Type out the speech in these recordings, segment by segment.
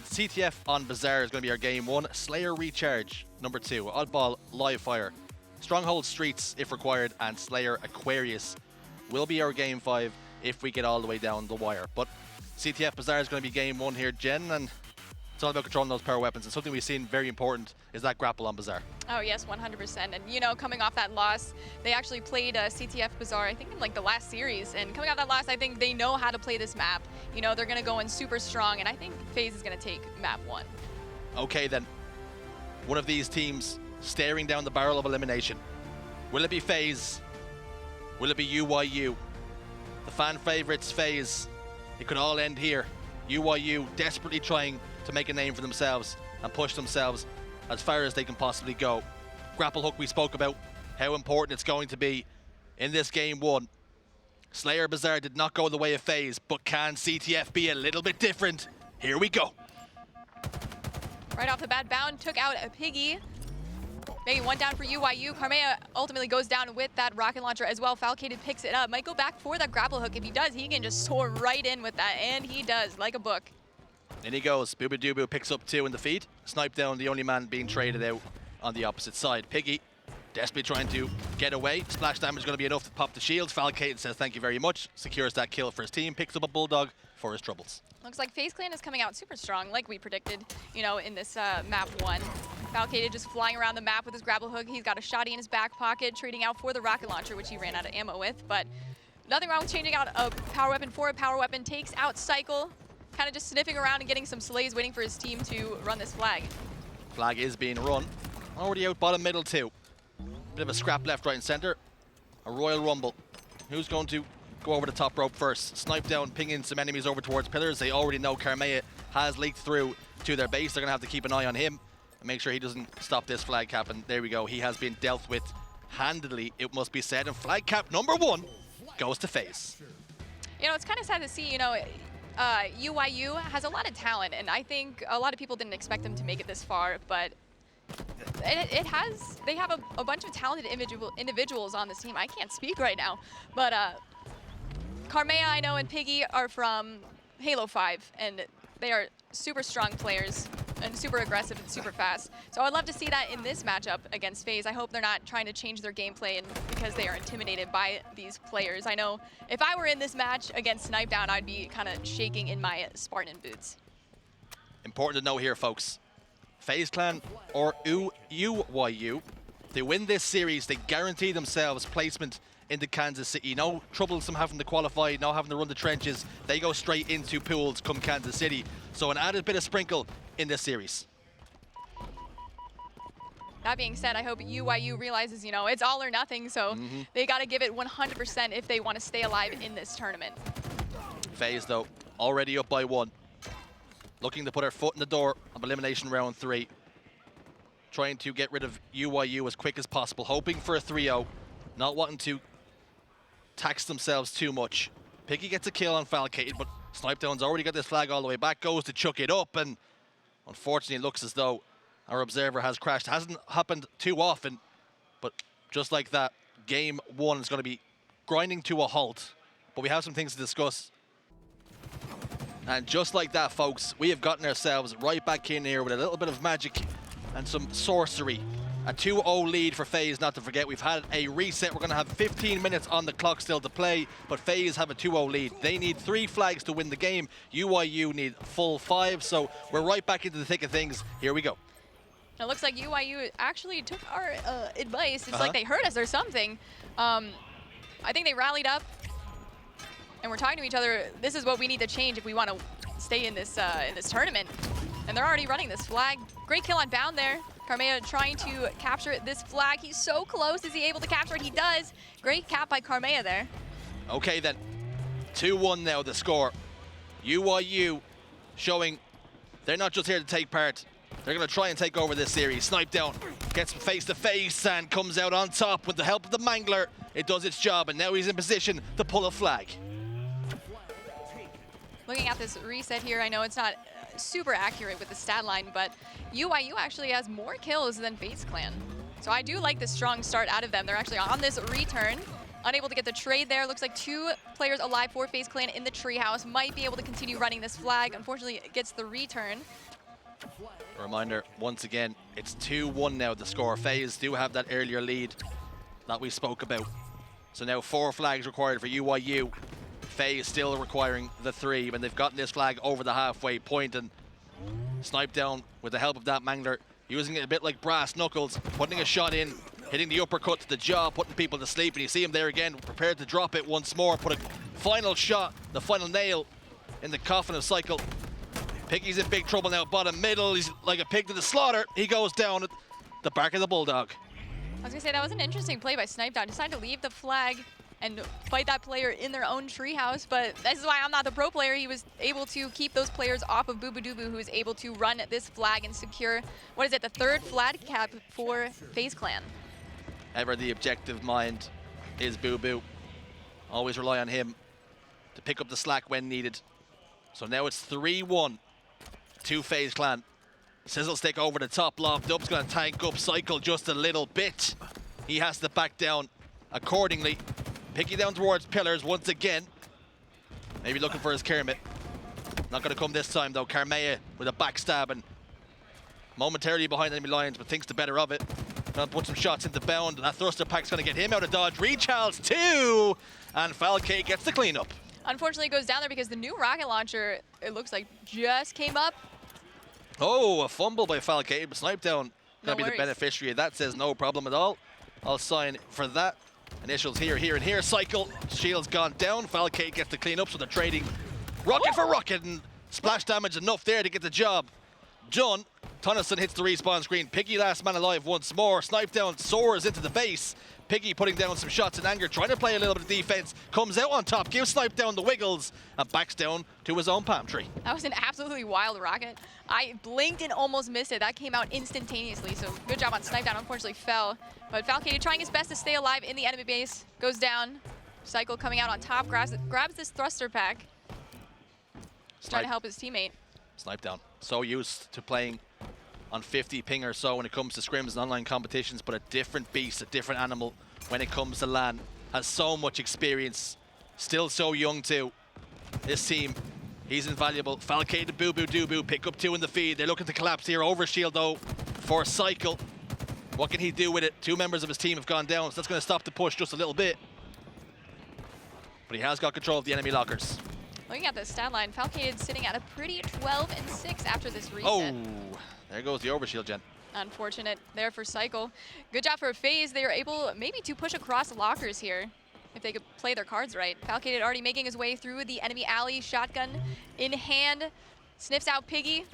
CTF on Bazaar is going to be our game 1. Slayer Recharge, number 2. Oddball Live Fire. Strongholds Streets, if required, and Slayer Aquarius will be our game 5 if we get all the way down the wire. But CTF Bazaar is going to be game 1 here, Jen, and it's all about controlling those power weapons. And something we've seen very important is that grapple on Bazaar. Oh yes, 100%. And you know, coming off that loss, they actually played CTF Bazaar, I think in like the last series. And coming off that loss, I think they know how to play this map. You know, they're going to go in super strong, and I think FaZe is going to take map 1. Okay then, one of these teams staring down the barrel of elimination. Will it be FaZe? Will it be UYU? The fan favorites FaZe. It could all end here. UYU desperately trying to make a name for themselves and push themselves as far as they can possibly go. Grapple hook we spoke about, how important it's going to be in this game 1. Slayer Bazaar did not go the way of FaZe, but can CTF be a little bit different? Here we go. Right off the bat, Bound took out a Piggy. Maybe one down for UYU. Karmea ultimately goes down with that rocket launcher as well. Falcated picks it up. Might go back for that grapple hook. If he does, he can just soar right in with that, and he does, like a book. In he goes. Bubu Dubu picks up 2 in the feed. Snip3down, the only man being traded out on the opposite side. Piggy desperately trying to get away. Splash damage is going to be enough to pop the shield. Falcated says thank you very much. Secures that kill for his team. Picks up a Bulldog for his troubles. Looks like FaZe Clan is coming out super strong, like we predicted, you know, in this map 1. Falcated just flying around the map with his grapple hook. He's got a shotty in his back pocket, trading out for the rocket launcher, which he ran out of ammo with. But nothing wrong with changing out a power weapon for a power weapon. Takes out CyKul, kind of just sniffing around and getting some slays, waiting for his team to run this flag. Flag is being run. Already out bottom middle too. Bit of a scrap left, right, and center. A Royal Rumble. Who's going to go over the top rope first? Snip3down pinging some enemies over towards pillars. They already know Karmea has leaked through to their base. They're going to have to keep an eye on him and make sure he doesn't stop this flag cap. And there we go. He has been dealt with handily, it must be said. And flag cap number 1 goes to FaZe. You know, it's kind of sad to see, you know, UYU has a lot of talent, and I think a lot of people didn't expect them to make it this far, but they have a bunch of talented individuals on this team. I can't speak right now, but Karmea, I know, and Piggy are from Halo 5, and they are super strong players and super aggressive and super fast. So I'd love to see that in this matchup against FaZe. I hope they're not trying to change their gameplay and because they are intimidated by these players. I know if I were in this match against Snip3down, I'd be kind of shaking in my Spartan boots. Important to know here, folks. FaZe Clan or UYU, they win this series, they guarantee themselves placement into Kansas City. No troublesome having to qualify, no having to run the trenches. They go straight into pools come Kansas City. So an added bit of sprinkle in this series. That being said, I hope UYU realizes, you know, it's all or nothing, so they got to give it 100% if they want to stay alive in this tournament. FaZe, though, already up by 1. Looking to put our foot in the door of elimination round 3. Trying to get rid of UYU as quick as possible, hoping for a 3-0. Not wanting to tax themselves too much. Piggy gets a kill on Falcated, but Snip3down's already got this flag all the way back, goes to chuck it up, and unfortunately it looks as though our observer has crashed. Hasn't happened too often, but just like that, game 1 is going to be grinding to a halt. But we have some things to discuss. And just like that, folks, we have gotten ourselves right back in here with a little bit of magic and some sorcery. A 2-0 lead for FaZe, not to forget. We've had a reset. We're going to have 15 minutes on the clock still to play, but FaZe have a 2-0 lead. They need 3 flags to win the game. UYU need full 5, so we're right back into the thick of things. Here we go. It looks like UYU actually took our advice. It's like they heard us or something. I think they rallied up, and we're talking to each other. This is what we need to change if we want to stay in this tournament. And they're already running this flag. Great kill on Bound there. Karmea trying to capture this flag. He's so close. Is he able to capture it? He does. Great cap by Karmea there. Okay then, 2-1 now the score. UYU showing they're not just here to take part. They're going to try and take over this series. Snip3down gets face to face and comes out on top with the help of the Mangler. It does its job, and now he's in position to pull a flag. Looking at this reset here, I know it's not super accurate with the stat line, but UYU actually has more kills than FaZe Clan. So I do like the strong start out of them. They're actually on this return. unable to get the trade there. Looks like 2 players alive for FaZe Clan in the treehouse. Might be able to continue running this flag. Unfortunately, it gets the return. A reminder, once again, it's 2-1 now, the score. FaZe do have that earlier lead that we spoke about. So now 4 flags required for UYU. FaZe still requiring the 3, and they've gotten this flag over the halfway point, and Snip3down with the help of that Mangler, using it a bit like brass knuckles, putting a shot in, hitting the uppercut to the jaw, putting people to sleep, and you see him there again, prepared to drop it once more, put a final shot, the final nail in the coffin of CyKul. Piggy's in big trouble now, bottom middle, he's like a pig to the slaughter. He goes down at the bark of the bulldog. I was gonna say, that was an interesting play by Snip3down. Decided to leave the flag and fight that player in their own treehouse, but this is why I'm not the pro player. He was able to keep those players off of bubu dubu, who was able to run this flag and secure, what is it, the 3rd flag cap for FaZe Clan. Ever the objective mind is bubu. Always rely on him to pick up the slack when needed. So now it's 3-1 to FaZe Clan. Sizzle stick over the top, lobbed up, gonna tank up CyKul just a little bit. He has to back down accordingly. Piggy down towards pillars once again. Maybe looking for his Kermit. Not gonna come this time though. Karmea with a backstab and momentarily behind enemy lines, but thinks the better of it. Gonna put some shots into Bound. That thruster pack's gonna get him out of dodge. Recharles 2, and Falcated gets the cleanup. Unfortunately, it goes down there because the new rocket launcher, it looks like, just came up. Oh, a fumble by Falcated, but Snip3down gonna be worries. the beneficiary of that. Says no problem at all. I'll sign for that. Initials here, here, and here. CyKul, shield's gone down. Falcated gets the clean up, so they're trading rocket for rocket, and splash damage enough there to get the job done. Tonison hits the respawn screen. Piggy last man alive once more. Snip3down soars into the base. Piggy putting down some shots in anger, trying to play a little bit of defense. Comes out on top, gives Snip3down the wiggles, and backs down to his own palm tree. That was an absolutely wild rocket. I blinked and almost missed it. That came out instantaneously, so good job on Snip3down. Unfortunately fell, but Falcated trying his best to stay alive in the enemy base. Goes down. CyKul coming out on top, grabs this thruster pack. Trying to help his teammate. Snip3down, so used to playing on 50 ping or so when it comes to scrims and online competitions, but a different beast, a different animal when it comes to LAN. Has so much experience, still so young too. This team, he's invaluable. Falcated, bubu dubu, pick up 2 in the feed. They're looking to collapse here. Overshield though for CyKul. What can he do with it? 2 members of his team have gone down, so that's going to stop the push just a little bit. But he has got control of the enemy lockers. Looking at the stat line, Falcated sitting at a pretty 12-6 after this reset. Oh, there goes the overshield, Jen. Unfortunate there for CyKul. Good job for FaZe. They were able maybe to push across the lockers here if they could play their cards right. Falcated already making his way through the enemy alley, shotgun in hand. Sniffs out Piggy,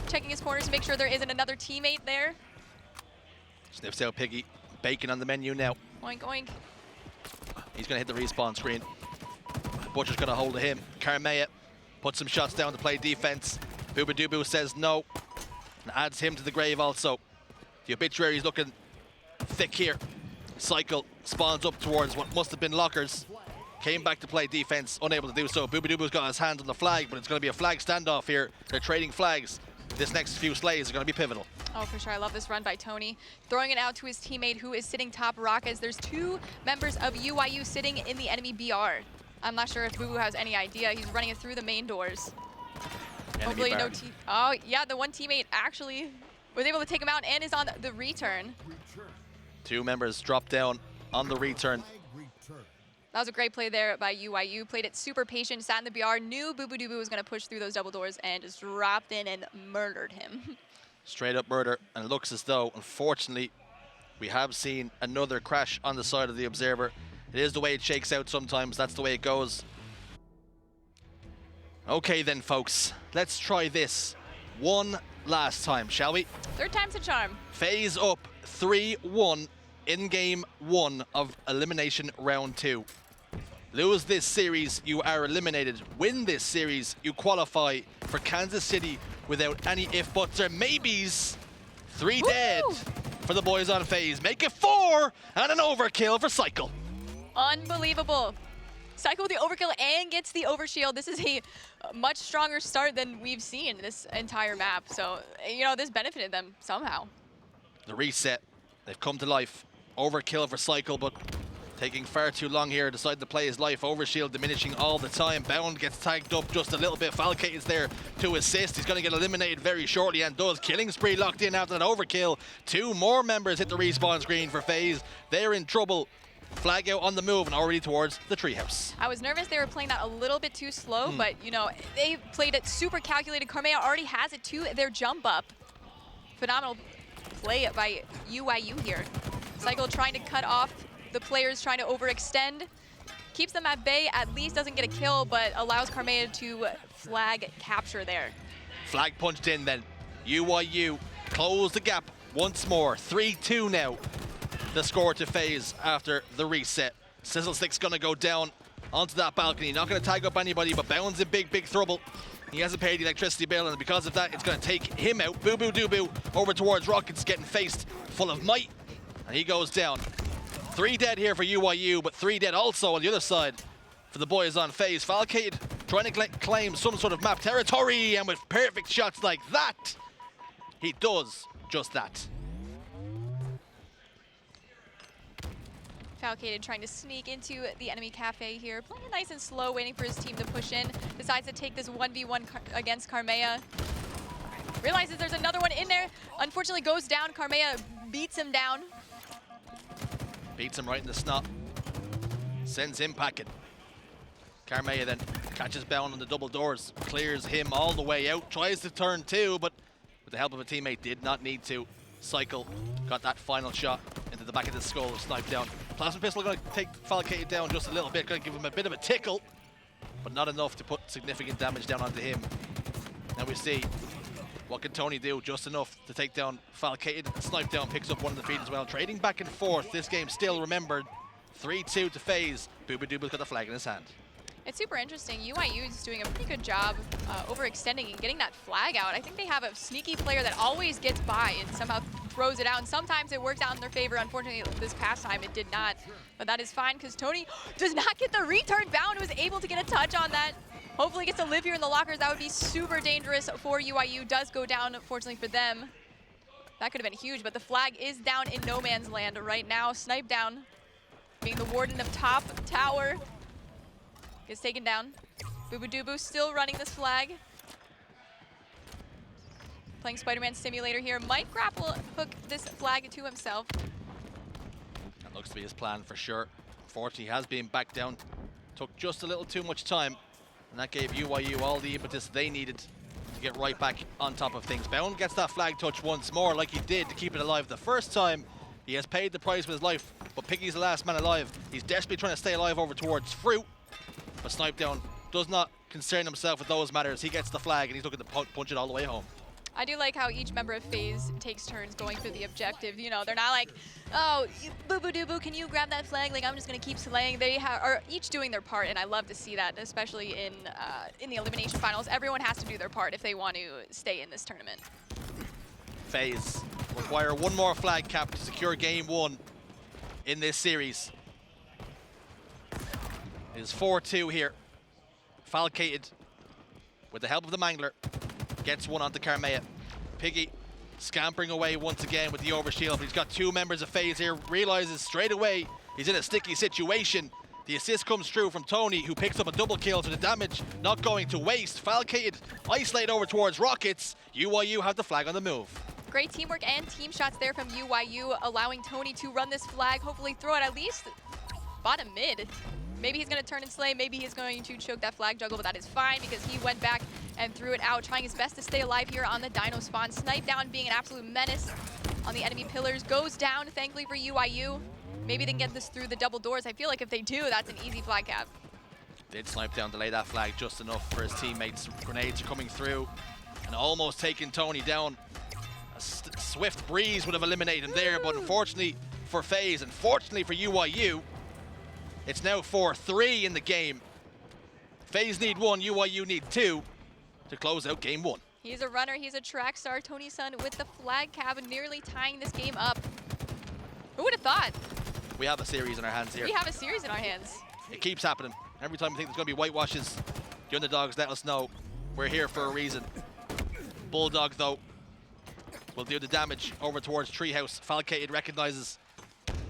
checking his corners to make sure there isn't another teammate there. Sniffs out Piggy, bacon on the menu now. Oink, oink. He's going to hit the respawn screen. Butcher's going to hold to him. Karmea puts some shots down to play defense. Bubu Dubu says no, and adds him to the grave also. The obituary's looking thick here. CyKul spawns up towards what must have been lockers. Came back to play defense, unable to do so. Bubu Dubu's got his hand on the flag, but it's going to be a flag standoff here. They're trading flags. This next few slays are going to be pivotal. Oh, for sure. I love this run by Toni. Throwing it out to his teammate who is sitting top rockets. There's 2 members of UYU sitting in the enemy BR. I'm not sure if Bubu has any idea. He's running it through the main doors. Enemy Hopefully oh, yeah, the one teammate actually was able to take him out and is on the return. 2 members drop down on the return. That was a great play there by UYU. Played it super patient, sat in the BR, knew Bubu Dubu was going to push through those double doors and just dropped in and murdered him. Straight up murder, and it looks as though, unfortunately, we have seen another crash on the side of the Observer. It is the way it shakes out sometimes, that's the way it goes. Okay then, folks, let's try this one last time, shall we? 3rd time's a charm. FaZe up 3-1 in game 1 of elimination round 2. Lose this series, you are eliminated. Win this series, you qualify for Kansas City without any if, buts, or maybes. 3 dead for the boys on FaZe. Make it 4 and an overkill for CyKul. Unbelievable. CyKul with the overkill and gets the overshield. This is a much stronger start than we've seen this entire map. So, you know, this benefited them somehow. The reset, they've come to life. Overkill for CyKul, but Taking far too long here, decided to play his life. Overshield diminishing all the time. Bound gets tagged up just a little bit. Falcated's there to assist. He's going to get eliminated very shortly and does. Killing spree locked in after that overkill. 2 more members hit the respawn screen for FaZe. They're in trouble. Flag out on the move and already towards the treehouse. I was nervous they were playing that a little bit too slow, but you know, they played it super calculated. Karmea already has it to their jump up. Phenomenal play by UYU here. CyKul trying to cut off the players, trying to overextend. Keeps them at bay, at least doesn't get a kill, but allows Karmea to flag capture there. Flag punched in then. UYU close the gap once more. 3-2 now. The score to FaZe after the reset. Sizzlestick's gonna go down onto that balcony. Not gonna tag up anybody, but Bound's in big trouble. He hasn't paid the electricity bill, and because of that, it's gonna take him out. Bubu dubu over towards Rockets, getting faced full of might, and he goes down. 3 dead here for UYU, but 3 dead also on the other side for the boys on FaZe. Falcated trying to claim some sort of map territory, and with perfect shots like that, he does just that. Falcated trying to sneak into the enemy cafe here, playing it nice and slow, waiting for his team to push in. Decides to take this 1v1 against Karmea. Realizes there's another one in there. Unfortunately goes down. Karmea beats him down. Beats him right in the snot. Sends him packing. Karmea then catches Bound on the double doors. Clears him all the way out. Tries to turn 2, but with the help of a teammate, did not need to. CyKul got that final shot into the back of the skull, sniped down. Plasma pistol going to take Falcated down just a little bit, going to give him a bit of a tickle, but not enough to put significant damage down onto him. Now we see what can Toni do, just enough to take down Falcated. Snipe down, picks up one of the feet as well. Trading back and forth, this game still remembered. 3-2 to FaZe. Bubu Dubu's got the flag in his hand. It's super interesting. UYU is doing a pretty good job overextending and getting that flag out. I think they have a sneaky player that always gets by and somehow throws it out. And sometimes it works out in their favor. Unfortunately, this past time it did not. But that is fine because Toni does not get the return. Bound was able to get a touch on that. Hopefully gets to live here in the lockers. That would be super dangerous for UYU. Does go down, unfortunately for them. That could have been huge, but the flag is down in no man's land right now. Snip3down being the warden of top tower. Gets taken down. Bubu Dubu still running this flag. Playing Spider-Man Simulator here. Might grapple hook this flag to himself. That looks to be his plan for sure. Unfortunately, he has been back down. Took just a little too much time. And that gave UYU all the impetus they needed to get right back on top of things. Bound gets that flag touch once more, like he did to keep it alive the first time. He has paid the price with his life, but Piggy's the last man alive. He's desperately trying to stay alive over towards Fruit. But Snip3down does not concern himself with those matters. He gets the flag and he's looking to punch it all the way home. I do like how each member of FaZe takes turns going through the objective. You know, they're not like, oh, Bubu Dubu, can you grab that flag? Like, I'm just going to keep slaying. They are each doing their part, and I love to see that, especially in the elimination finals. Everyone has to do their part if they want to stay in this tournament. FaZe require one more flag cap to secure game 1 in this series. It is 4-2 here. Falcated, with the help of the Mangler, gets one onto Karmea. Piggy scampering away once again with the overshield, but he's got 2 members of FaZe here. Realizes straight away he's in a sticky situation. The assist comes through from Toni, who picks up a double kill, so the damage not going to waste. Falcated isolate over towards Rockets. UYU have the flag on the move. Great teamwork and team shots there from UYU, allowing Toni to run this flag, hopefully throw it at least bottom mid. Maybe he's going to turn and slay, maybe he's going to choke that flag juggle, but that is fine because he went back and threw it out, trying his best to stay alive here on the Dino spawn. Snip3down being an absolute menace on the enemy pillars, goes down, thankfully for UYU. Maybe they can get this through the double doors. I feel like if they do, that's an easy flag cap. Did Snip3down delay that flag just enough for his teammates. Grenades are coming through and almost taking Toni down. A swift breeze would have eliminated him there, but unfortunately for FaZe and fortunately for UYU, it's now 4-3 in the game. FaZe need 1, UYU need 2 to close out game 1. He's a runner, he's a track star. Toni-san with the flag cap, nearly tying this game up. Who would have thought? We have a series in our hands here. We have a series in our hands. It keeps happening. Every time we think there's going to be whitewashes, the underdogs let us know we're here for a reason. Bulldog, though, will do the damage over towards Treehouse. Falcated recognizes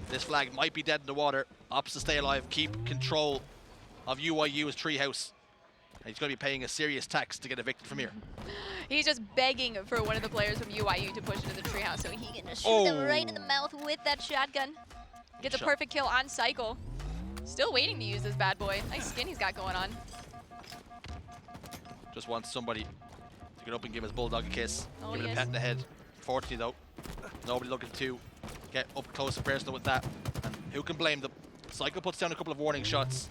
This flag might be dead in the water. Opts to stay alive, keep control of UYU's treehouse. And he's going to be paying a serious tax to get evicted from here. He's just begging for one of the players from UYU to push into the treehouse so he can just shoot them right in the mouth with that shotgun. Gets a perfect kill on CyKul. Still waiting to use this bad boy. Nice skin he's got going on. Just wants somebody to get up and give his bulldog a kiss. Oh, give it a pat in the head. Unfortunately though, nobody looking to get up close and personal with that. And who can blame them? CyKul puts down a couple of warning shots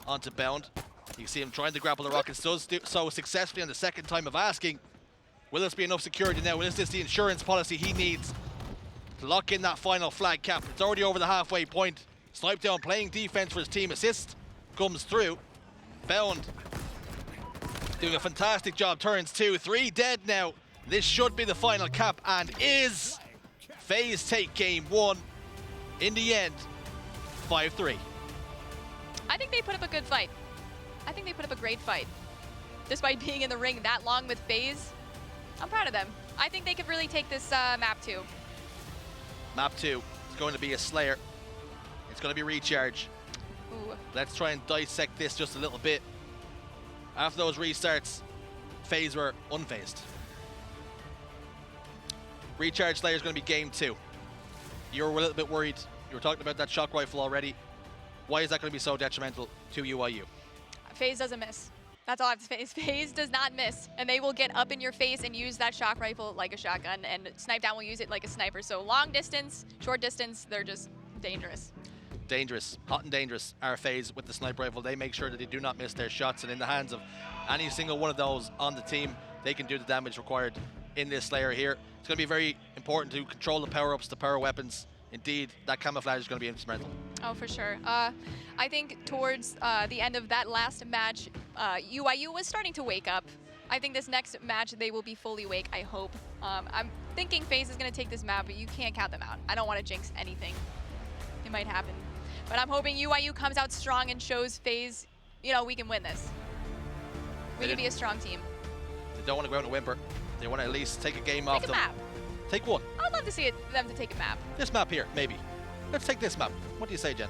onto Bound. You can see him trying to grapple the rockets, does so successfully on the second time of asking. Will this be enough security now? Is this the insurance policy he needs to lock in that final flag cap? It's already over the halfway point. Snip3down playing defense for his team. Assist comes through. Bound doing a fantastic job. Turns 2, 3 dead now. This should be the final cap and is. FaZe take game 1 in the end, 5-3. I think they put up a good fight. I think they put up a great fight. Despite being in the ring that long with FaZe, I'm proud of them. I think they could really take this map 2. Map 2 is going to be a Slayer. It's going to be Recharge. Ooh. Let's try and dissect this just a little bit. After those restarts, FaZe were unfazed. Recharge Slayer is going to be game 2. You were a little bit worried. You were talking about that shock rifle already. Why is that going to be so detrimental to UYU? FaZe doesn't miss. That's all I have to say. FaZe does not miss, and they will get up in your face and use that shock rifle like a shotgun, and Snip3down will use it like a sniper. So long distance, short distance, they're just dangerous. Dangerous, hot and dangerous are FaZe with the sniper rifle. They make sure that they do not miss their shots, and in the hands of any single one of those on the team, they can do the damage required in this Slayer here. It's going to be very important to control the power-ups, the power weapons. Indeed, that camouflage is going to be instrumental. Oh, for sure. I think towards the end of that last match, UYU was starting to wake up. I think this next match, they will be fully awake, I hope. I'm thinking FaZe is going to take this map, but you can't count them out. I don't want to jinx anything. It might happen. But I'm hoping UYU comes out strong and shows FaZe, you know, we can win this. We can be a strong team. They don't want to go out and whimper. They want to at least take a game off them. Take a map. Take one. I would love to see them to take a map. This map here, maybe. Let's take this map. What do you say, Jen?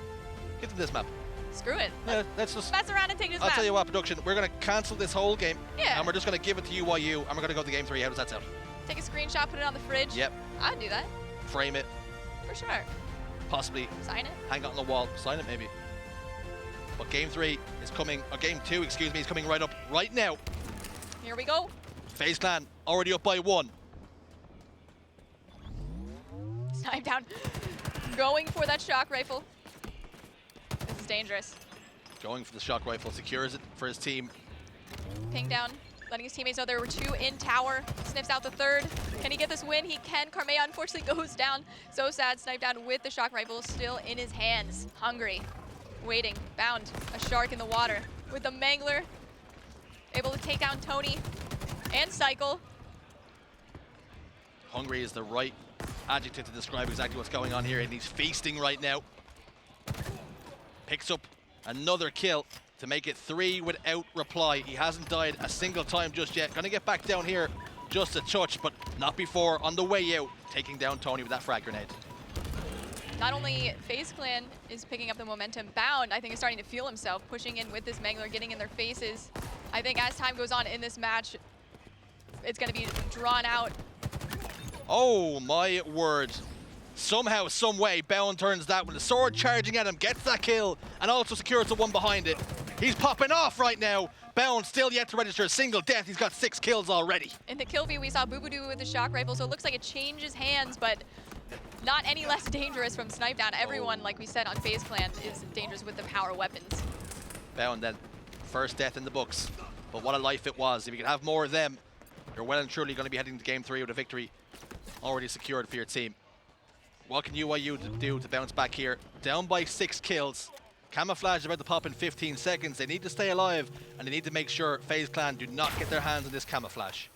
Give them this map. Screw it. Yeah, let's just mess around and take this map. I'll tell you what, production, we're going to cancel this whole game. Yeah. And we're just going to give it to UYU, and we're going to go to game 3. How does that sound? Take a screenshot, put it on the fridge. Yep. I'd do that. Frame it. For sure. Possibly. Sign it. Hang it on the wall. Sign it, maybe. But game 3 is coming, or game 2, excuse me, is coming right up right now. Here we go. FaZe Clan already up by 1. Snip3down. Going for that shock rifle. This is dangerous. Going for the shock rifle, secures it for his team. Ping down, letting his teammates know there were 2 in tower. Sniffs out the 3rd. Can he get this win? He can. Karmea unfortunately goes down. So sad. Snip3down with the shock rifle still in his hands. Hungry. Waiting. Bound. A shark in the water. With the Mangler. Able to take down Toni and CyKul. Hungry is the right adjective to describe exactly what's going on here, and he's feasting right now. Picks up another kill to make it 3 without reply. He hasn't died a single time just yet. Gonna get back down here just a touch, but not before on the way out, taking down Toni with that frag grenade. Not only FaZe Clan is picking up the momentum, Bound, I think, is starting to feel himself, pushing in with this Mangler, getting in their faces. I think as time goes on in this match, it's going to be drawn out. Oh my word. Somehow, some way, Bound turns that with the sword charging at him, gets that kill, and also secures the one behind it. He's popping off right now. Bound still yet to register a single death. He's got 6 kills already. In the kill view, we saw bubu do with the shock rifle, so it looks like it changes hands, but not any less dangerous from Snip3down. Everyone, like we said on FaZe Clan, is dangerous with the power weapons. Bound then, first death in the books. But what a life it was. If you could have more of them, you're well and truly going to be heading to game 3 with a victory already secured for your team. What can UYU do to bounce back here? Down by 6 kills. Camouflage is about to pop in 15 seconds. They need to stay alive, and they need to make sure FaZe Clan do not get their hands on this camouflage.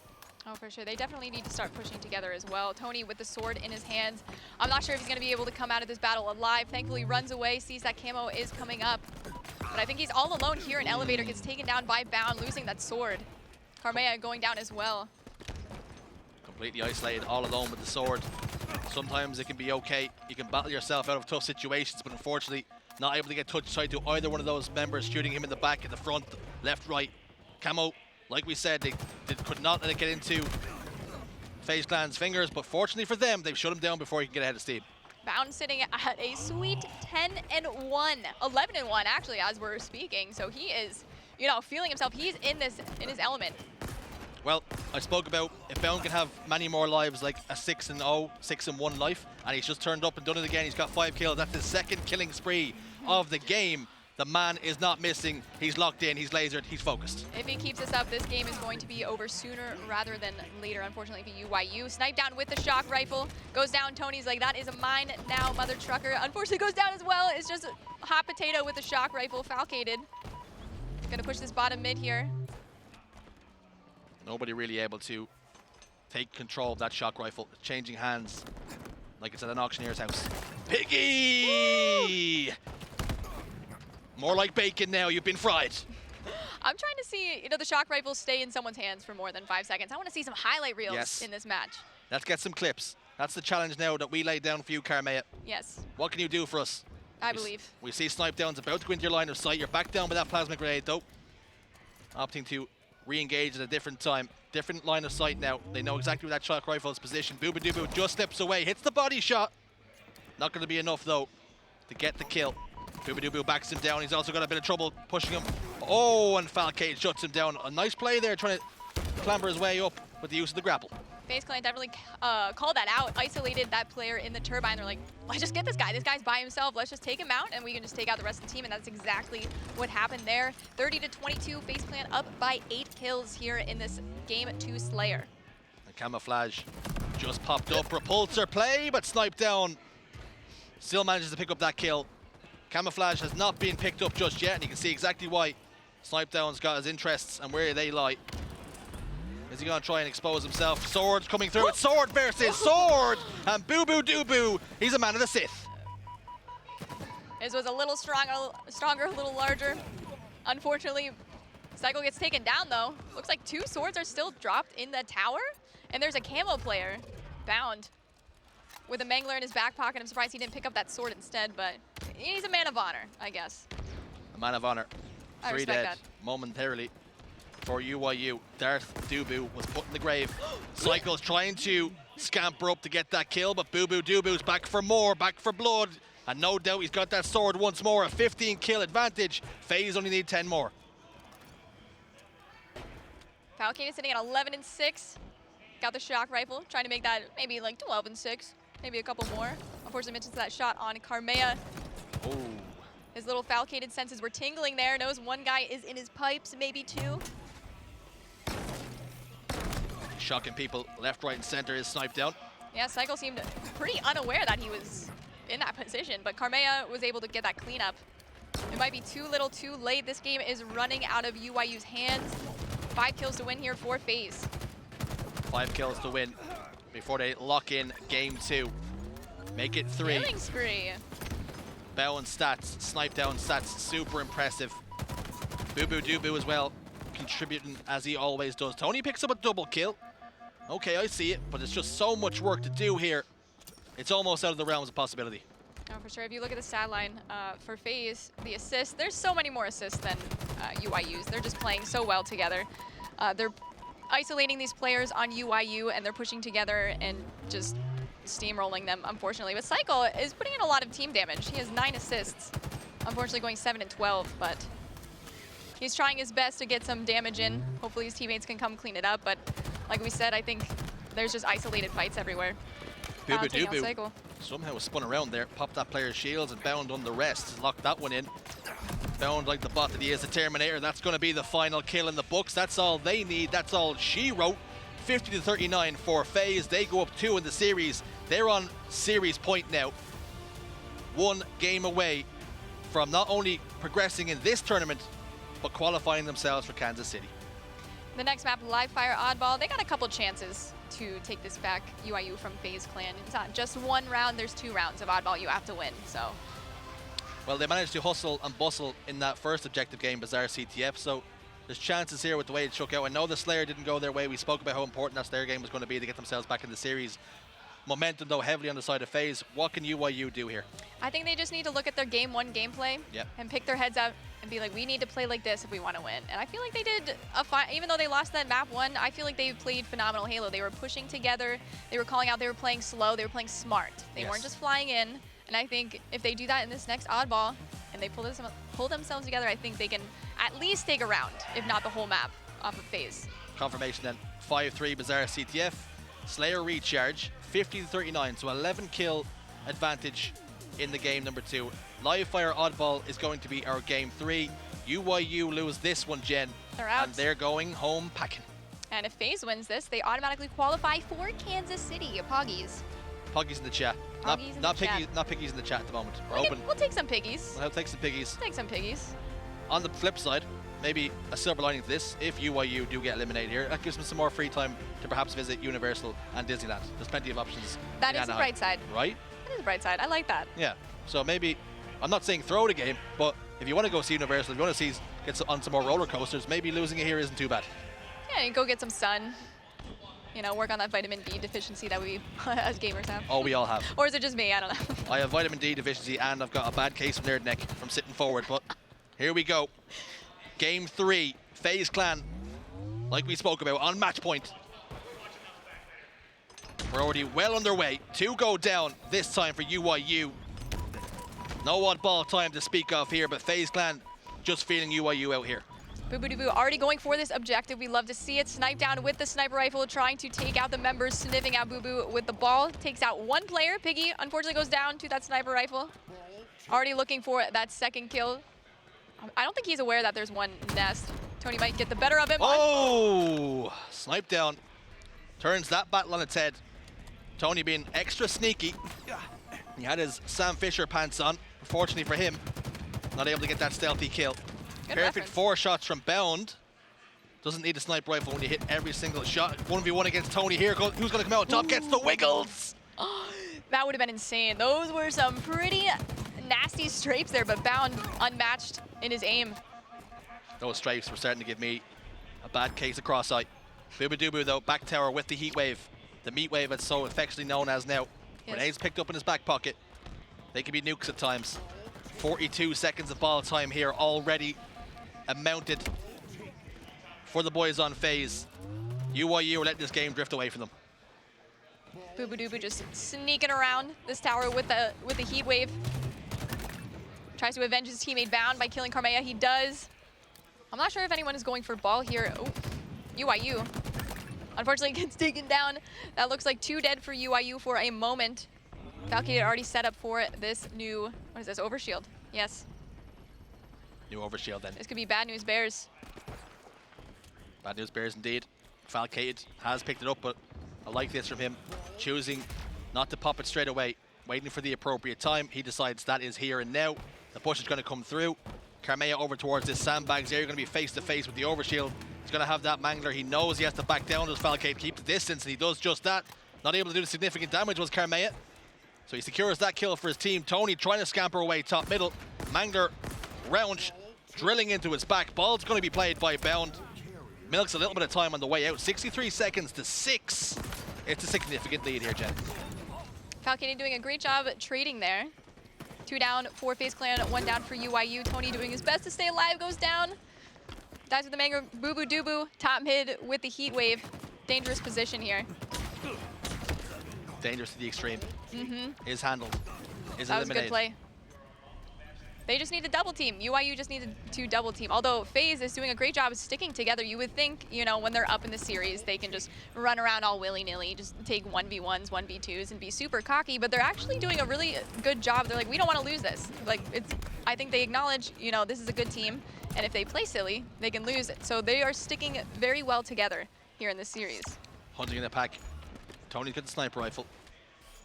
Oh, for sure. They definitely need to start pushing together as well. Toni with the sword in his hands. I'm not sure if he's going to be able to come out of this battle alive. Thankfully, runs away, sees that camo is coming up. But I think he's all alone here in Elevator. Gets taken down by Bound, losing that sword. Karmea going down as well. Completely isolated, all alone with the sword. Sometimes it can be okay. You can battle yourself out of tough situations, but unfortunately, not able to get touch side to either one of those members, shooting him in the back, in the front, left, right. Camo, like we said, they could not let it get into FaZe Clan's fingers, but fortunately for them, they've shut him down before he can get ahead of steam. Bound sitting at a sweet 10-1, 11-1 actually, as we're speaking. So he is, you know, feeling himself. He's in his element. Well, I spoke about if Bound can have many more lives, like a 6-0, 6-1 life, and he's just turned up and done it again. He's got 5 kills. That's his second killing spree of the game. The man is not missing. He's locked in. He's lasered. He's focused. If he keeps this up, this game is going to be over sooner rather than later, unfortunately, for UYU. Snipe down with the shock rifle. Goes down. Tony's like, that is mine now, mother trucker. Unfortunately, goes down as well. It's just a hot potato with the shock rifle. Falcated. Gonna push this bottom mid here. Nobody really able to take control of that shock rifle. Changing hands like it's at an auctioneer's house. Piggy! Woo! More like bacon now. You've been fried. I'm trying to see, you know, the shock rifle stay in someone's hands for more than 5 seconds. I want to see some highlight reels in this match. Let's get some clips. That's the challenge now that we laid down for you, Karmea. Yes. What can you do for us? I believe. We see Snip3down's about to go into your line of sight. You're back down with that plasma grenade, though. Opting to re-engage at a different time. Different line of sight now. They know exactly where that shock rifle is positioned. Bubu dubu just slips away. Hits the body shot. Not going to be enough, though, to get the kill. Bubu dubu backs him down. He's also got a bit of trouble pushing him. Oh, and Falcated shuts him down. A nice play there, trying to clamber his way up with the use of the grapple. FaZe Clan definitely called that out, isolated that player in the turbine. They're like, let's just get this guy. This guy's by himself. Let's just take him out, and we can just take out the rest of the team, and that's exactly what happened there. 30-22, FaZe Clan up by 8 kills here in this Game 2 Slayer. And Camouflage just popped up. Repulsor play, but Snip3down still manages to pick up that kill. Camouflage has not been picked up just yet, and you can see exactly why Snip3down's got his interests and where they lie. Is he going to try and expose himself? Sword coming through. It's sword versus sword! And bubu dubu, he's a man of the Sith. This was a little stronger, a little larger. Unfortunately, CyKul gets taken down, though. Looks like 2 swords are still dropped in the tower. And there's a camo player, Bound, with a mangler in his back pocket. I'm surprised he didn't pick up that sword instead, but he's a man of honor, I guess. A man of honor. I 3 respect dead that. momentarily for UYU. Darth Dubu was put in the grave. CyKul's trying to scamper up to get that kill, but bubu dubu's back for more, back for blood. And no doubt he's got that sword once more. A 15 kill advantage. FaZe only need 10 more. Falcated sitting at 11-6. Got the shock rifle, trying to make that maybe like 12-6. Maybe a couple more. Unfortunately, mentions that shot on Karmea. Oh. His little Falcated senses were tingling there. Knows one guy is in his pipes, maybe 2. Shocking people left, right, and center is Snip3down. Yeah, CyKul seemed pretty unaware that he was in that position, but Karmea was able to get that cleanup. It might be too little too late. This game is running out of UYU's hands. 5 kills to win here for FaZe. 5 kills to win before they lock in game 2. Make it 3. Killing spree. Bound stats, Snip3down stats, super impressive. Bubu dubu as well, contributing as he always does. Toni picks up a double kill. Okay, I see it, but it's just so much work to do here. It's almost out of the realms of possibility. Oh, for sure. If you look at the stat line for FaZe, the assists, there's so many more assists than UYU's. They're just playing so well together. They're isolating these players on UYU, and they're pushing together and just steamrolling them, unfortunately. But CyKul is putting in a lot of team damage. He has 9 assists, unfortunately going 7-12, but he's trying his best to get some damage in. Hopefully his teammates can come clean it up, but like we said, I think there's just isolated fights everywhere. Bubu dubu somehow was spun around there, popped that player's shields, and Bound on the rest. Locked that one in. Bound like the bot that he is, the Terminator. That's going to be the final kill in the books. That's all they need. That's all she wrote. 50-39 for FaZe. They go up 2 in the series. They're on series point now. 1 game away from not only progressing in this tournament, but qualifying themselves for Kansas City. The next map, Live Fire Oddball, they got a couple chances to take this back, UYU from FaZe Clan. It's not just 1 round, there's 2 rounds of Oddball you have to win, so. Well, they managed to hustle and bustle in that first objective game, Bazaar CTF, so there's chances here with the way it shook out. I know the Slayer didn't go their way. We spoke about how important that Slayer game was going to be to get themselves back in the series. Momentum, though, heavily on the side of FaZe. What can UYU do here? I think they just need to look at their game one gameplay and pick their heads up and be like, we need to play like this if we want to win. And I feel like they did a fine, even though they lost that map one, I feel like they played phenomenal Halo. They were pushing together, they were calling out, they were playing slow, they were playing smart. They weren't just flying in. And I think if they do that in this next Oddball and they pull themselves together, I think they can at least take a round, if not the whole map, off of FaZe. Confirmation then, 5-3 Bazaar CTF. Slayer recharge, 50-39, so 11 kill advantage in the game number 2. Live fire Oddball is going to be our game 3. UYU lose this one, Jen. They're out. And they're going home packing. And if FaZe wins this, they automatically qualify for Kansas City. Poggies. Poggies in the chat. Not piggies in the chat at the moment. We're open. We'll take some piggies. We'll take some piggies. Take some piggies. On the flip side, maybe a silver lining to this, if UYU do get eliminated here, that gives them some more free time to perhaps visit Universal and Disneyland. There's plenty of options. That is the bright side. Right? That is the bright side. I like that. Yeah. So maybe, I'm not saying throw the game, but if you want to go see Universal, if you want to get on some more roller coasters, maybe losing it here isn't too bad. Yeah, and go get some sun. You know, work on that vitamin D deficiency that we as gamers have. Oh, we all have. Or is it just me? I don't know. I have vitamin D deficiency and I've got a bad case of nerd neck from sitting forward, but here we go. Game 3, FaZe Clan, like we spoke about, on match point. We're already well underway. 2 go down this time for UYU. No Oddball time to speak of here, but FaZe Clan just feeling UYU out here. Bubu dubu already going for this objective. We love to see it. Snipe down with the sniper rifle, trying to take out the members, sniffing out Bubu with the ball. Takes out one player. Piggy unfortunately goes down to that sniper rifle. Already looking for that second kill. I don't think he's aware that there's one nest. Toni might get the better of him. Oh! Snipe down. Turns that battle on its head. Toni being extra sneaky. He had his Sam Fisher pants on. Unfortunately for him, not able to get that stealthy kill. Good Perfect reference. 4 shots from Bound. Doesn't need a sniper rifle when you hit every single shot. 1v1 against Toni here. Who's going to come out on top? Gets the wiggles. That would have been insane. Those were some pretty nasty strafes there, but Bound unmatched in his aim. Those strafes were starting to give me a bad case of cross-eye. Bubu dubu though, back tower with the heat wave. The meat wave, it's so affectionately known as now. Yes. Grenades picked up in his back pocket. They can be nukes at times. 42 seconds of ball time here already amounted for the boys on FaZe. UYU are letting this game drift away from them. Bubu dubu just sneaking around this tower with the heat wave. Tries to avenge his teammate Bound by killing Karmea. He does. I'm not sure if anyone is going for ball here. Oh, UYU. Unfortunately gets taken down. That looks like 2 dead for UYU for a moment. Falcated already set up for this new, what is this, overshield? Yes. New overshield then. This could be bad news Bears. Bad news Bears indeed. Falcated has picked it up, but I like this from him. Choosing not to pop it straight away. Waiting for the appropriate time. He decides that is here and now. The push is going to come through. Karmea over towards this sandbags here. You're going to be face to face with the overshield. He's going to have that mangler. He knows he has to back down. Does Falcade keep the distance? And he does just that. Not able to do the significant damage was Karmea. So he secures that kill for his team. Toni trying to scamper away top middle. Mangler round drilling into his back. Ball's going to be played by Bound. Milks a little bit of time on the way out. 63 seconds to 6. It's a significant lead here, Jen. Falcated doing a great job trading there. 2 down for FaZe Clan, 1 down for UYU. Toni doing his best to stay alive, goes down. Dies with the Mangler, Bubu dubu, top mid with the heat wave. Dangerous position here. Dangerous to the extreme. Is handled. Is That was a eliminated. good play. They just need to double team. UYU just needed to double team. Although FaZe is doing a great job of sticking together. You would think, you know, when they're up in the series, they can just run around all willy-nilly, just take 1v1s, 1v2s, and be super cocky. But they're actually doing a really good job. They're like, we don't want to lose this. Like, I think they acknowledge, you know, this is a good team. And if they play silly, they can lose it. So they are sticking very well together here in this series. Hunting in the pack. Toni's got the sniper rifle.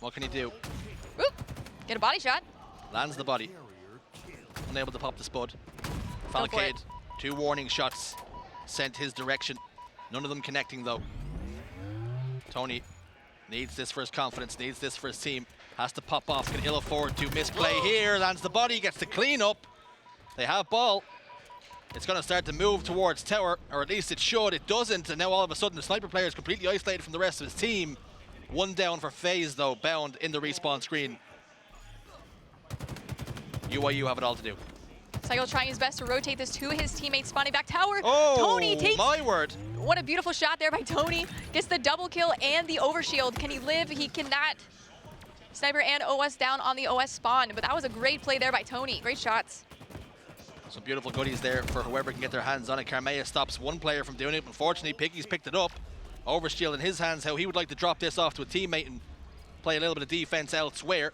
What can he do? Oop, get a body shot. Lands the body. Unable to pop the spud. Go for it. Falcade, 2 warning shots sent his direction. None of them connecting though. Toni needs this for his confidence, needs this for his team. Has to pop off, can ill afford to misplay here. Lands the body, gets the clean up. They have ball. It's going to start to move towards tower, or at least it should. It doesn't, and now all of a sudden the sniper player is completely isolated from the rest of his team. One down for FaZe, though. Bound in the respawn screen. UYU have it all to do. CyKul trying his best to rotate this to his teammate, spawning back tower. Oh, Toni takes, my word. What a beautiful shot there by Toni. Gets the double kill and the overshield. Can he live? He cannot. Sniper and OS down on the OS spawn, but that was a great play there by Toni. Great shots. Some beautiful goodies there for whoever can get their hands on it. Karmea stops one player from doing it. Unfortunately, Piggy's picked it up. Overshield in his hands, how he would like to drop this off to a teammate and play a little bit of defense elsewhere.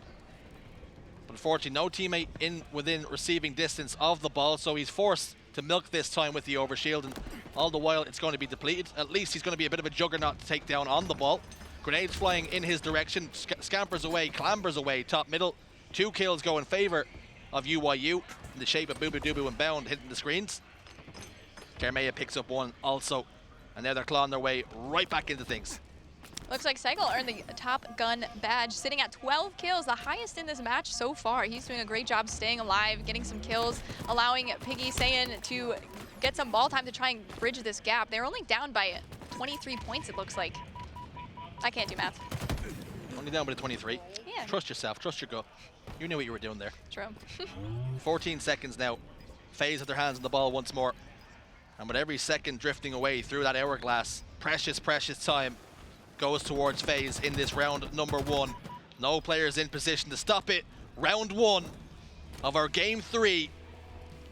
But unfortunately, no teammate within receiving distance of the ball, so he's forced to milk this time with the overshield, and all the while it's going to be depleted. At least he's going to be a bit of a juggernaut to take down on the ball. Grenades flying in his direction, scampers away, clambers away, top middle. 2 kills go in favor of UYU in the shape of Bubu, Dubu, and Bound hitting the screens. Karmea picks up one also, and now they're clawing their way right back into things. Looks like CyKul earned the Top Gun badge, sitting at 12 kills, the highest in this match so far. He's doing a great job staying alive, getting some kills, allowing Piggy Saiyan to get some ball time to try and bridge this gap. They're only down by 23 points, it looks like. I can't do math. Only down by 23. Yeah. Trust yourself, trust your gut. You knew what you were doing there. True. 14 seconds now. FaZe have their hands on the ball once more. And with every second drifting away through that hourglass, precious, precious time goes towards FaZe in this round number 1. No players in position to stop it. Round 1 of our game 3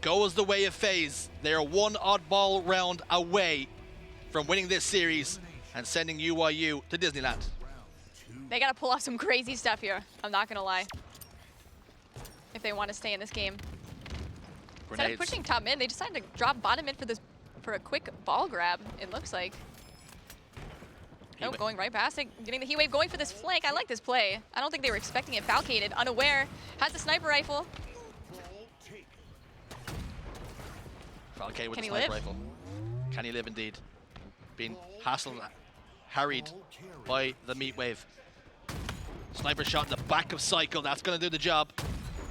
goes the way of FaZe. They are one oddball round away from winning this series and sending UYU to Disneyland. They gotta pull off some crazy stuff here, I'm not gonna lie, if they want to stay in this game. Instead of pushing top mid, they decided to drop bottom mid for a quick ball grab, it looks like. Nope, going right past it, getting the heat wave, going for this flank. I like this play. I don't think they were expecting it. Falcated, unaware, has the sniper rifle. Falcated with the sniper rifle. Can he live indeed? Being hassled, harried by the meat wave. Sniper shot in the back of CyKul, that's gonna do the job.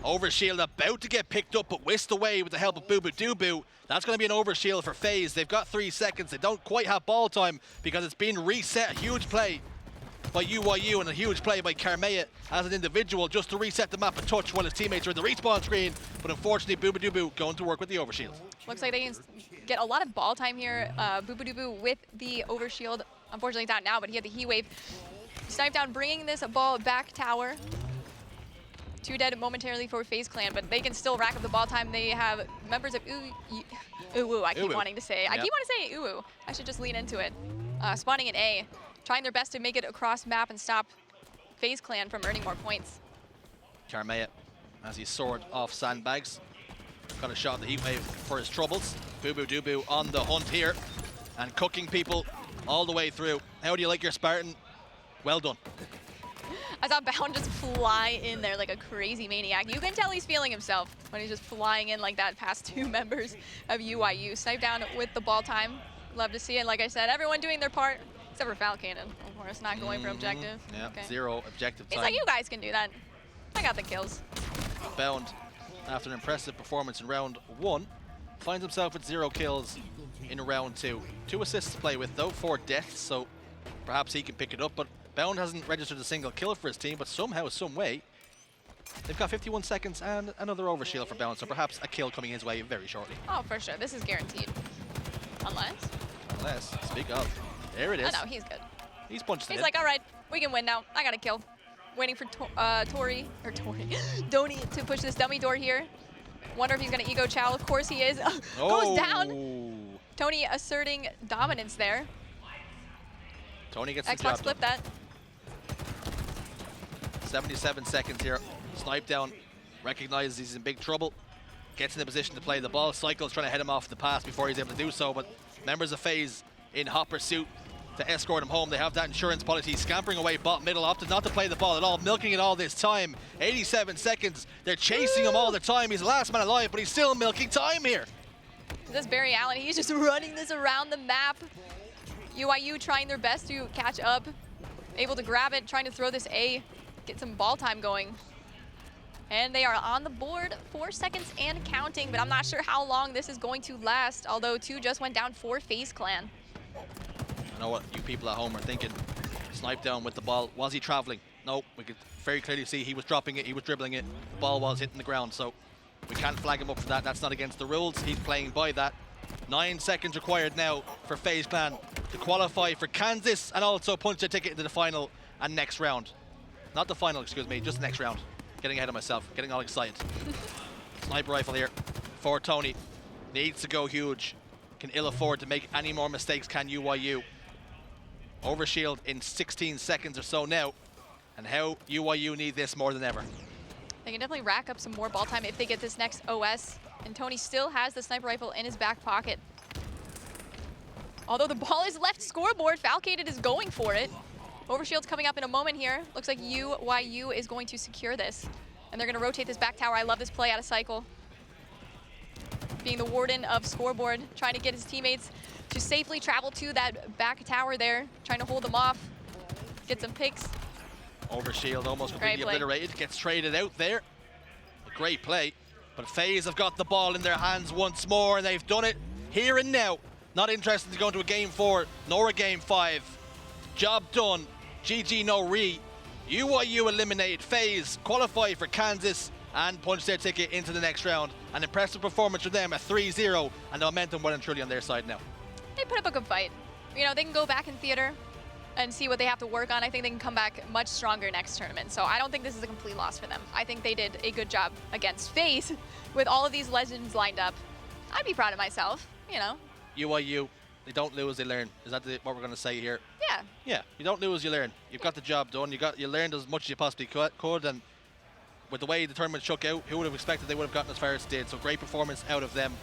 Overshield about to get picked up, but whisked away with the help of Bubu Dubu. That's going to be an overshield for FaZe. They've got 3 seconds. They don't quite have ball time because it's been reset. A huge play by UYU and a huge play by Karmea as an individual just to reset the map a touch while his teammates are in the respawn screen. But unfortunately, Bubu Dubu going to work with the overshield. Looks like they can get a lot of ball time here. Bubu Dubu with the overshield. Unfortunately, not now, but he had the heat wave. Snipe down, bringing this ball back tower. 2 dead momentarily for FaZe Clan, but they can still rack up the ball time. They have members of UWU, I keep wanting to say. Yep. I keep wanting to say UWU. I should just lean into it. Spawning in A, trying their best to make it across map and stop FaZe Clan from earning more points. Karmea, as he soared off sandbags, got a shot at the heat wave for his troubles. Bubu Dubu on the hunt here and cooking people all the way through. How do you like your Spartan? Well done. I saw Bound just fly in there like a crazy maniac. You can tell he's feeling himself when he's just flying in like that past 2 members of UYU. Snipe down with the ball time. Love to see it. Like I said, everyone doing their part, except for Falcated, of course, not going for objective. Yeah, okay. 0 objective time. It's like, you guys can do that. I got the kills. Bound, after an impressive performance in round 1, finds himself with 0 kills in round 2. 2 assists to play with though, 4 deaths, so perhaps he can pick it up. But Bound hasn't registered a single kill for his team, but somehow, some way, they've got 51 seconds and another overshield for Bound, so perhaps a kill coming his way very shortly. Oh, for sure. This is guaranteed. Unless, speak of. There it is. Oh, no, he's good. He's punched it He's in. like, all right, we can win now. I got a kill. Waiting for Toni to push this dummy door here. Wonder if he's going to ego chow. Of course he is. Goes down. Toni asserting dominance there. Toni gets the Xbox job flip done. that. 77 seconds here. Snipe down, recognizes he's in big trouble, gets in the position to play the ball. CyKul's trying to head him off the pass before he's able to do so, but members of FaZe in hot pursuit to escort him home. They have that insurance policy, scampering away bottom middle, opted not to play the ball at all, milking it all this time. 87 seconds, they're chasing him all the time. He's the last man alive, but he's still milking time here. This Barry Allen, he's just running this around the map. UYU trying their best to catch up, able to grab it, trying to throw this A, get some ball time going. And they are on the board, 4 seconds and counting, but I'm not sure how long this is going to last, although 2 just went down for FaZe Clan. I know what you people at home are thinking. Snip3down with the ball. Was he traveling? No, we could very clearly see he was dropping it, he was dribbling it. The ball was hitting the ground, so we can't flag him up for that. That's not against the rules. He's playing by that. 9 seconds required now for FaZe Clan to qualify for Kansas and also punch their ticket into the final and next round. Not the final, excuse me, just the next round. Getting ahead of myself, getting all excited. Sniper rifle here for Toni. Needs to go huge. Can ill afford to make any more mistakes, can UYU. Overshield in 16 seconds or so now. And how UYU need this more than ever. They can definitely rack up some more ball time if they get this next OS. And Toni still has the sniper rifle in his back pocket. Although the ball is left scoreboard, Falcated is going for it. Overshield's coming up in a moment here. Looks like UYU is going to secure this. And they're going to rotate this back tower. I love this play out of CyKul. Being the warden of scoreboard, trying to get his teammates to safely travel to that back tower there, trying to hold them off, get some picks. Overshield almost completely obliterated, gets traded out there. A great play, but FaZe have got the ball in their hands once more, and they've done it here and now. Not interested to go into a game 4 nor a game 5. Job done. GG no re. UYU eliminated. FaZe qualify for Kansas and punch their ticket into the next round. An impressive performance for them, a 3-0, and the momentum well and truly on their side now. They put up a good fight. You know, they can go back in theater and see what they have to work on. I think they can come back much stronger next tournament. So I don't think this is a complete loss for them. I think they did a good job against FaZe with all of these legends lined up. I'd be proud of myself, you know. UYU, they don't lose, they learn. Is that what we're going to say here? Yeah. Yeah, you don't lose, you learn. You've got the job done. You learned as much as you possibly could, and with the way the tournament shook out, who would have expected they would have gotten as far as they did? So great performance out of them.